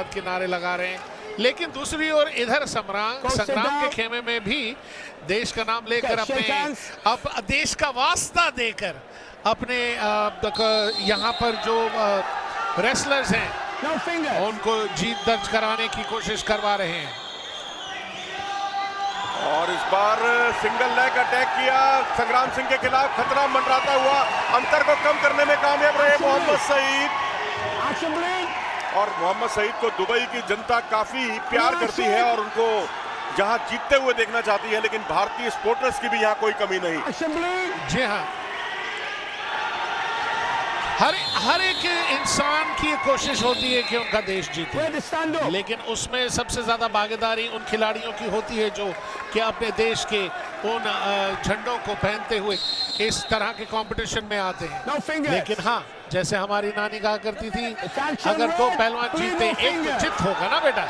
के नारे लगा रहे हैं, लेकिन दूसरी ओर इधर संग्राम के खेमे में भी देश का नाम लेकर अब देश का वास्ता देकर अपने यहाँ पर जो रेसलर्स हैं उनको जीत दर्ज कराने की कोशिश करवा रहे हैं। और इस बार सिंगल लेग अटैक किया संग्राम सिंह के खिलाफ, खतरा मंडराता हुआ अंतर को कम करने में कामयाब रहे मोहम्मद सईद। और मोहम्मद सईद को दुबई की जनता काफी प्यार करती है और उनको जहां जीतते हुए देखना चाहती है, लेकिन भारतीय स्पोर्टर्स की भी यहां कोई कमी नहीं। जी हाँ, हर एक इंसान की कोशिश होती है कि उनका देश जीते, लेकिन उसमें सबसे ज्यादा भागीदारी उन खिलाड़ियों की होती है जो कि अपने देश के उन झंडों को पहनते हुए इस तरह के कंपटीशन में आते हैं। लेकिन हाँ, जैसे हमारी नानी कहा करती थी, अगर दो पहलवान जीते एक तो जित होगा ना बेटा।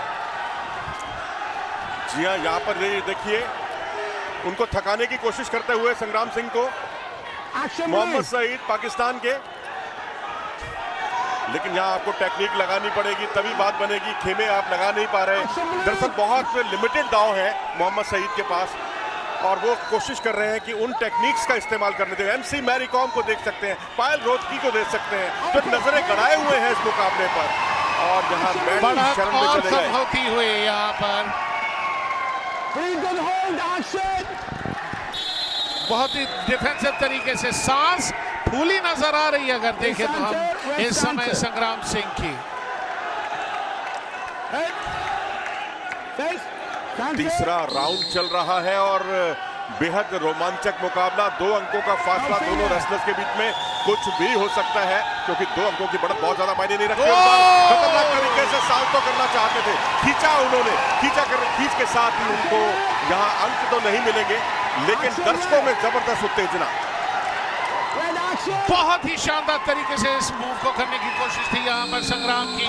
जी हाँ, यहाँ पर देखिए उनको थकाने की कोशिश करते हुए संग्राम सिंह को मोहम्मद सईद पाकिस्तान के, लेकिन यहाँ आपको टेक्निक लगानी पड़ेगी तभी बात बनेगी। खेमे आप लगा नहीं पा रहे, दरअसल बहुत लिमिटेड दांव है मोहम्मद सईद के पास और वो कोशिश कर रहे हैं कि उन टेक्निक्स का इस्तेमाल करने दें। एमसी मैरी कॉम को देख सकते हैं, पायल रोहतकी को देख सकते हैं, जो नजरें गड़ाए हुए हैं इस मुकाबले पर। और यहाँ शर्म में चले गए होती हुई यहाँ पर बहुत ही डिफेंसिव तरीके से सांस फूली नजर आ रही है अगर देखें तो हम इस समय संग्राम सिंह की। तीसरा राउंड चल रहा है और बेहद रोमांचक मुकाबला, 2 अंकों का फासला दोनों रेसलर्स के बीच में, कुछ भी हो सकता है क्योंकि 2 अंकों की बढ़त बहुत ज्यादा मायने नहीं रखती। खतरनाक तरीके से साउथ तो करना चाहते थे, खींचा उन्होंने, खींच के साथ ही उनको यहाँ अंक तो नहीं मिलेंगे, लेकिन दर्शकों में जबरदस्त उत्तेजना। बहुत ही शानदार तरीके से इस मूव को करने की कोशिश थी यहाँ पर संग्राम की,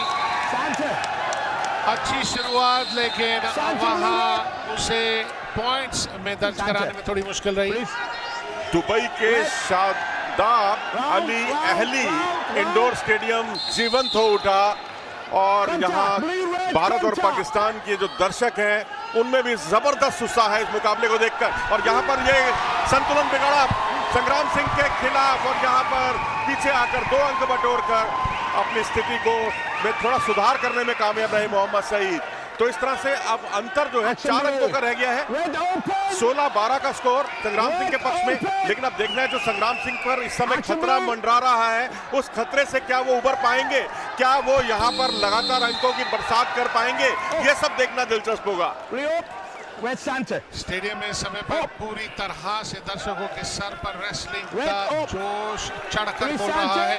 अच्छी शुरुआत, लेकिन वहां उसे पॉइंट्स में दर्ज कराने में थोड़ी मुश्किल रही। दुबई के Shadab Ali Ahli indoor stadium जीवंत हो उठा और यहाँ भारत और पाकिस्तान के जो दर्शक हैं उनमें भी जबरदस्त उत्साह है इस मुकाबले को देखकर। और यहाँ पर ये संतुलन बिगड़ा संग्राम सिंह के खिलाफ और यहाँ पर पीछे आकर 2 अंक बटोरकर अपनी स्थिति को में थोड़ा सुधार करने में कामयाब रहे मोहम्मद सईद। तो इस तरह से अब अंतर जो है 4 अंकों का रह गया है, 16-12 का स्कोर संग्राम सिंह के पक्ष में। लेकिन अब देखना है जो संग्राम सिंह पर इस समय खतरा मंडरा रहा है, उस खतरे से क्या वो उबर पाएंगे, क्या वो यहाँ पर लगातार अंकों की बरसात कर पाएंगे, ये सब देखना दिलचस्प होगा। स्टेडियम में इस समय पर पूरी तरह से दर्शकों के सर पर रेसलिंग का जोश चढ़कर बोल रहा है।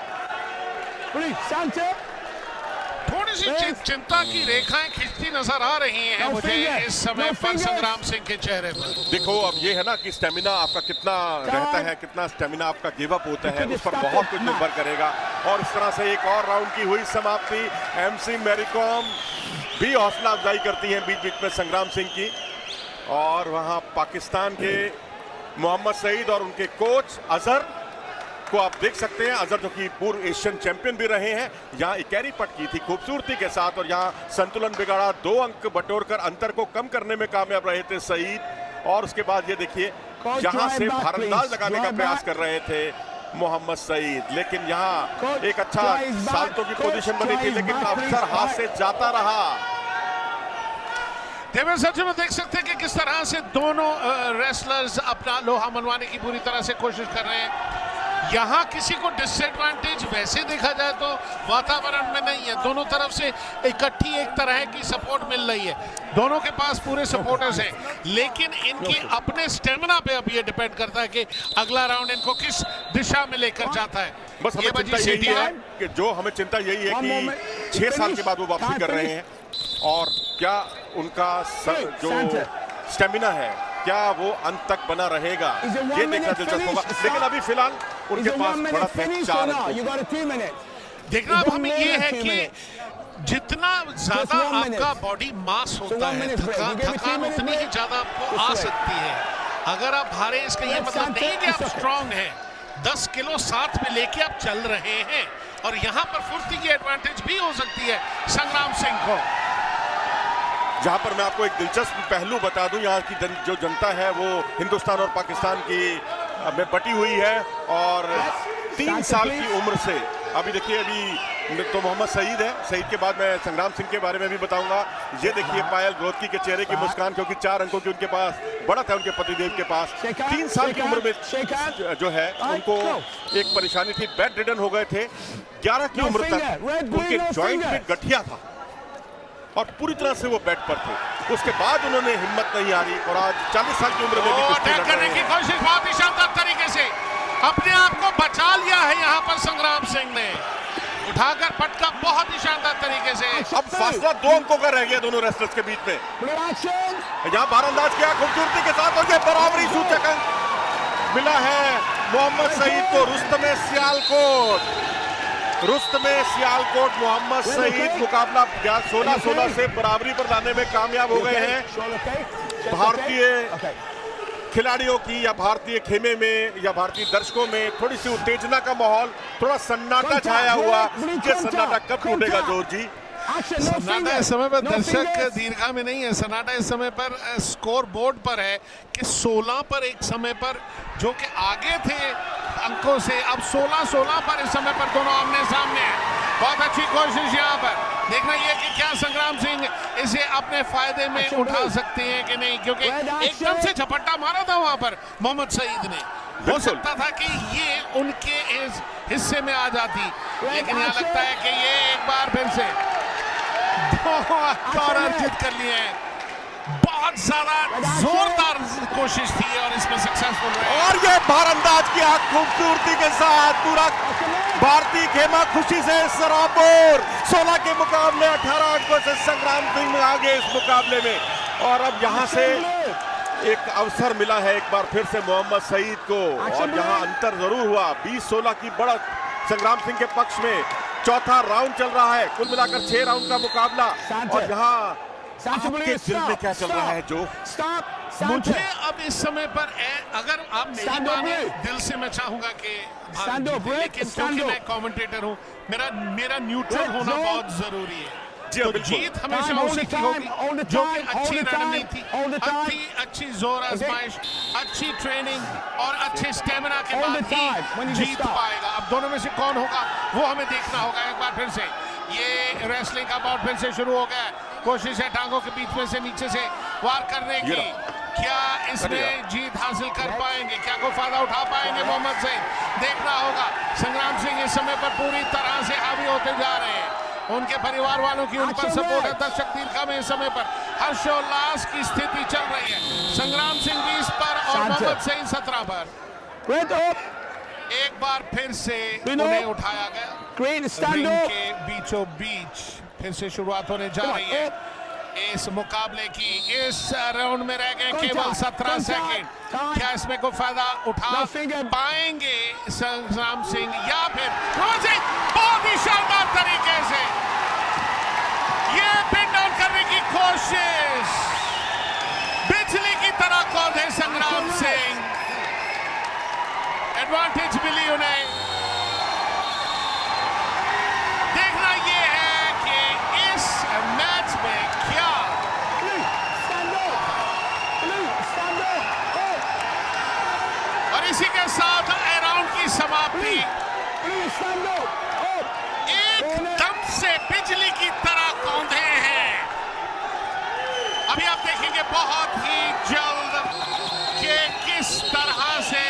थोड़ी सी चिंता की रेखाएं खिंचती नजर आ रही हैं मुझे इस समय पर संग्राम सिंह के चेहरे पर। देखो अब ये है ना कि स्टेमिना आपका कितना रहता है, कितना स्टेमिना आपका गिव अप होता है, उस पर बहुत कुछ निर्भर करेगा। और इस तरह से एक और राउंड की हुई समाप्ति, एमसी मैरी कॉम भी हौसला अफजाई करती है बीच बीच में संग्राम सिंह की। और वहां पाकिस्तान के मोहम्मद सईद और उनके कोच अजहर को आप देख सकते हैं, अजहर जो कि पूर्व एशियन चैंपियन भी रहे हैं, यहाँ इकैरी पट की थी खूबसूरती के साथ और यहाँ संतुलन बिगाड़ा, 2 अंक बटोरकर अंतर को कम करने में कामयाब रहे थे सईद। और उसके बाद ये देखिए यहाँ से भारंदाज लगाने का प्रयास कर रहे थे मोहम्मद सईद, लेकिन यहाँ एक अच्छा साल्टो की पोजीशन बनी थी, लेकिन अवसर हाथ से जाता रहा। देवेंद्र सर जी, में देख सकते हैं कि किस तरह से दोनों रेसलर्स अपना लोहा मनवाने की पूरी तरह से कोशिश कर रहे हैं। यहाँ किसी को डिसएडवांटेज वैसे देखा जाए तो वातावरण में नहीं है, दोनों तरफ से इकट्ठी एक तरह की सपोर्ट मिल रही है, दोनों के पास पूरे सपोर्टर्स हैं, लेकिन इनकी अपने स्टेमिना पे अब ये डिपेंड करता है कि अगला राउंड इनको किस दिशा में लेकर जाता है। बस हमें चिंता यही है कि हमें चिंता यही है कि 6 साल के बाद वो वापसी कर रहे हैं और क्या उनका जो स्टेमिना है क्या वो अंत तक बना रहेगा, ये देखना दिलचस्प होगा। लेकिन अभी फिलहाल उनके पास बड़ा 4 अंक। देखना अब हमें ये है कि जितना ज्यादा आपका बॉडी मास होता है, थकान उतनी ही ज्यादा आपको आ सकती है। अगर आप भारे, इसका ये मतलब नहीं कि आप स्ट्रांग हैं, 10 किलो साथ में लेके आप चल रहे हैं, और यहाँ पर फुर्ती की एडवांटेज भी हो सकती है संग्राम सिंह को। जहां पर मैं आपको एक दिलचस्प पहलू बता दूं, यहाँ की जो जनता है वो हिंदुस्तान और पाकिस्तान की में बटी हुई है और 3 साल की उम्र से अभी देखिए, अभी तो मोहम्मद सईद है, सईद के बाद मैं संग्राम सिंह के बारे में भी बताऊंगा। ये देखिए पायल ग्रोथकी के चेहरे की मुस्कान, क्योंकि 4 अंकों की उनके पास बढ़त है उनके पतिदेव के पास। 3 साल की उम्र में जो है उनको एक परेशानी थी, बेड रिडन हो गए थे। 11 की उम्र तक उनके जॉइंट में गठिया था और पूरी तरह से वो बेड पर थे। उसके बाद उन्होंने हिम्मत नहीं हारी और आज 40 साल की उम्र में भी कुश्ती लड़ करने रहे की हैं। कोशिश बहुत ही शानदार तरीके से अपने आप को बचा लिया है यहाँ पर संग्राम सिंह ने, उठाकर पटका बहुत ही शानदार तरीके से। अब फासला 2 अंकों का रह गया दोनों रेसलर्स के बीच में। यहाँ बारंदाज किया खूबसूरती के साथ और ये बराबरी सूचक अंक मिला है मोहम्मद सईद को। रुस्तमे सियालकोट मोहम्मद सईद मुकाबला 16-16 से बराबरी पर लाने में कामयाब हो गए हैं। भारतीय खिलाड़ियों की या भारतीय खेमे में या भारतीय दर्शकों में थोड़ी सी उत्तेजना का माहौल, थोड़ा सन्नाटा छाया हुआ। ये सन्नाटा कब टूटेगा जोर जी? सन्नाटा इस समय पर दर्शक दीर्घा में नहीं है, सन्नाटा इस समय पर स्कोर बोर्ड पर है कि 16 पर एक समय पर जो कि आगे थे अंकों से, अब 16-16 पर इस समय पर दोनों आमने सामने हैं। बहुत अच्छी कोशिश यहाँ पर, देखना ये कि क्या संग्राम सिंह इसे अपने फायदे में उठा सकते हैं कि नहीं, क्योंकि एकदम से झपट्टा मारा था वहां पर मोहम्मद सईद ने। हो सकता था कि ये उनके इस हिस्से में आ जाती, लेकिन यहाँ लगता है कि ये एक बार फिर से अर्जित कर लिए हैं। बहुत ज्यादा जोरदार कोशिश थी और इसमें सक्सेसफुल रहे। और ये भारंदाज की खूबसूरती के साथ पूरा भारतीय खेमा खुशी से सराबोर। 16 के मुकाबले 18 अंकों से संग्राम सिंह आगे इस मुकाबले में। और अब यहाँ से एक अवसर मिला है एक बार फिर से मोहम्मद सईद को, और यहाँ अंतर जरूर हुआ, 20-16 की बढ़त संग्राम सिंह के पक्ष में। चौथा राउंड चल रहा है, कुल मिलाकर 6 राउंड का मुकाबला। और यहाँ आपके दिल में क्या चल रहा है जो? मुझे अब इस समय पर अगर आप मेरी माने, दिल से मैं चाहूंगा कि लेकिन क्योंकि मैं कमेंटेटर हूं, मेरा न्यूट्रल होना बहुत जरूरी है। तो जीत हमेशा उसी की होगी जो कि अच्छी रणनीति, अच्छी जोर आजमाइश, अच्छी ट्रेनिंग और अच्छे स्टेमिना के बाद ही जीत पाएगा। अब दोनों में से कौन होगा वो हमें देखना होगा। एक बार फिर से ये रेसलिंग का बाउट फिर से शुरू हो गया है। कोशिश है टांगों के बीच में से नीचे से वार करने की, क्या इसमें जीत हासिल कर पाएंगे, क्या कोई फायदा उठा पाएंगे मोहम्मद सईद? देखना होगा। संग्राम सिंह इस समय पर पूरी तरह से हावी होते जा रहे हैं, उनके परिवार वालों की उन पर सपोर्ट है। दर्शक दीर्घा में इस समय पर हर्षोल्लास की स्थिति चल रही है। संग्राम सिंह 20 पर और मोहम्मद सईद 17 पर। एक बार फिर से उन्हें उठाया गया रिंग के बीचों बीच। फिर से शुरुआत होने जा रही है इस मुकाबले की। इस राउंड में रह गए केवल 17 सेकंड। क्या इसमें कोई फायदा उठा पाएंगे संग्राम सिंह या फिर बहुत ही शानदार तरीके से ये पिन डाउन करने की कोशिश। बिजली की तरह कौंधे संग्राम सिंह, एडवांटेज मिली उन्हें। देखना ये है कि इस मैच में क्या और इसी के साथ राउंड की समाप्ति एकदम से बिजली की तरह कौंधे हैं। अभी आप देखेंगे बहुत ही जल्द कि किस तरह से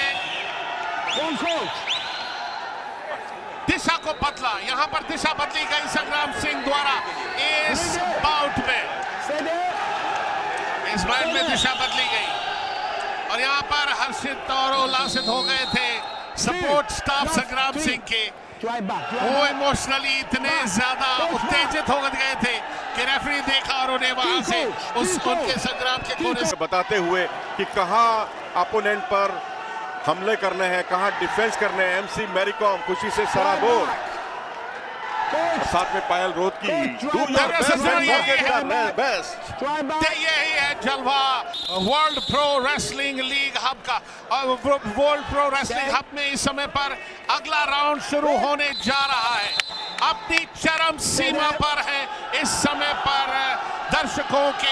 दिशा को बदला। यहां पर दिशा बदली गई संग्राम सिंह द्वारा इस बाउट में, इस बाउट में दिशा बदली गई और यहां पर हर्षित और उल्लासित हो गए थे सपोर्ट स्टाफ संग्राम सिंह के। वो इमोशनली इतने ज्यादा उत्तेजित हो गए थे कि रेफरी देखा और उन्हें वहां से उनके संग्राम के कोने से बताते हुए कि कहां अपोनेंट पर हमले करने हैं, कहां डिफेंस करने हैं। एमसी मैरी कॉम खुशी से सराबोर। और साथ में Payal Rohatgi do your best and forget the best. यही है जलवा world pro wrestling league hub का। और वर्ल्ड प्रो रेसलिंग हब में इस समय पर अगला राउंड शुरू होने जा रहा है, अपनी चरम सीमा पर है इस समय पर दर्शकों के